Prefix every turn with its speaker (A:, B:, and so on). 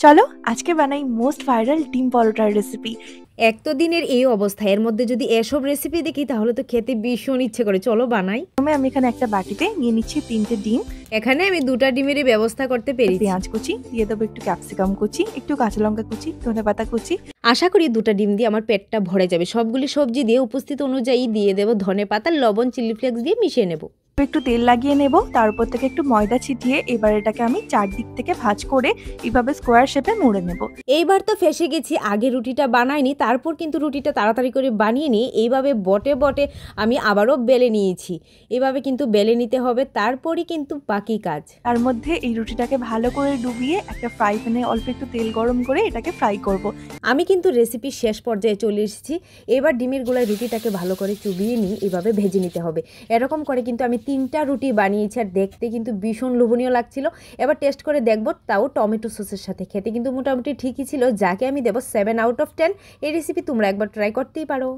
A: চলো আজকে বানাই মোস্ট ভাইরাল ডিম পরোটার রেসিপি।
B: এক তো দিনের এই অবস্থা, এর মধ্যে যদি এসব রেসিপি দেখি তাহলে তো খেতে ভীষণ ইচ্ছে করে। চলো বানাই।
A: প্রথমে আমি এখানে একটা বাটিতে নিয়ে নিচ্ছি 3টে ডিম।
B: এখানে আমি 2টা ডিমেরই ব্যবস্থা করতে পেরেছি।
A: পেঁয়াজ কুচি দিয়ে দেবো, একটু ক্যাপসিকাম কুচি, একটু কাঁচা লঙ্কা কুচি, ধনেপাতা কুচি।
B: আশা করি 2টা ডিম দিয়ে আমার পেটটা ভরে যাবে। সবগুলি সবজি দিয়ে উপস্থিত অনুযায়ী দিয়ে দেবো ধনেপাতা, লবণ, চিলি ফ্লেক্স দিয়ে মিশিয়ে নেব।
A: একটু তেল লাগিয়ে নেব, তার উপর থেকে একটু ময়দা ছিটিয়ে এবার এটাকে আমি চারদিক থেকে ভাঁজ করে এইভাবে স্কোয়ার শেপে মুড়ে নেব।
B: এইবার তো ফেসে গেছি, আগে রুটিটা বানাইনি, তারপর কিন্তু রুটিটা তাড়াতাড়ি করে বানিয়ে নিয়ে এইভাবে বটে বটে আমি আবারও বেলে নিয়েছি। এভাবে কিন্তু বেলে নিতে হবে, তারপরই কিন্তু বাকি কাজ।
A: তার মধ্যে এই রুটিটাকে ভালো করে ডুবিয়ে একটা ফ্রাই প্যানে অল্প একটু তেল গরম করে এটাকে ফ্রাই করব।
B: আমি কিন্তু রেসিপির শেষ পর্যায়ে চলে এসেছি। এবার ডিমের গোলায় রুটিটাকে ভালো করে চুবিয়ে নিয়ে এভাবে ভেজে নিতে হবে। এরকম করে কিন্তু আমি 3টা রুটি বানিয়েছি, আর দেখতে কিন্তু ভীষণ লোভনীয় লাগছিল। এবার টেস্ট করে দেখবো, তাও টমেটো সসের সাথে। খেতে কিন্তু মোটামুটি ঠিকই ছিল, যাকে আমি দেবো 7 আউট অফ 10। এই রেসিপি তোমরা একবার ট্রাই করতেই পারো।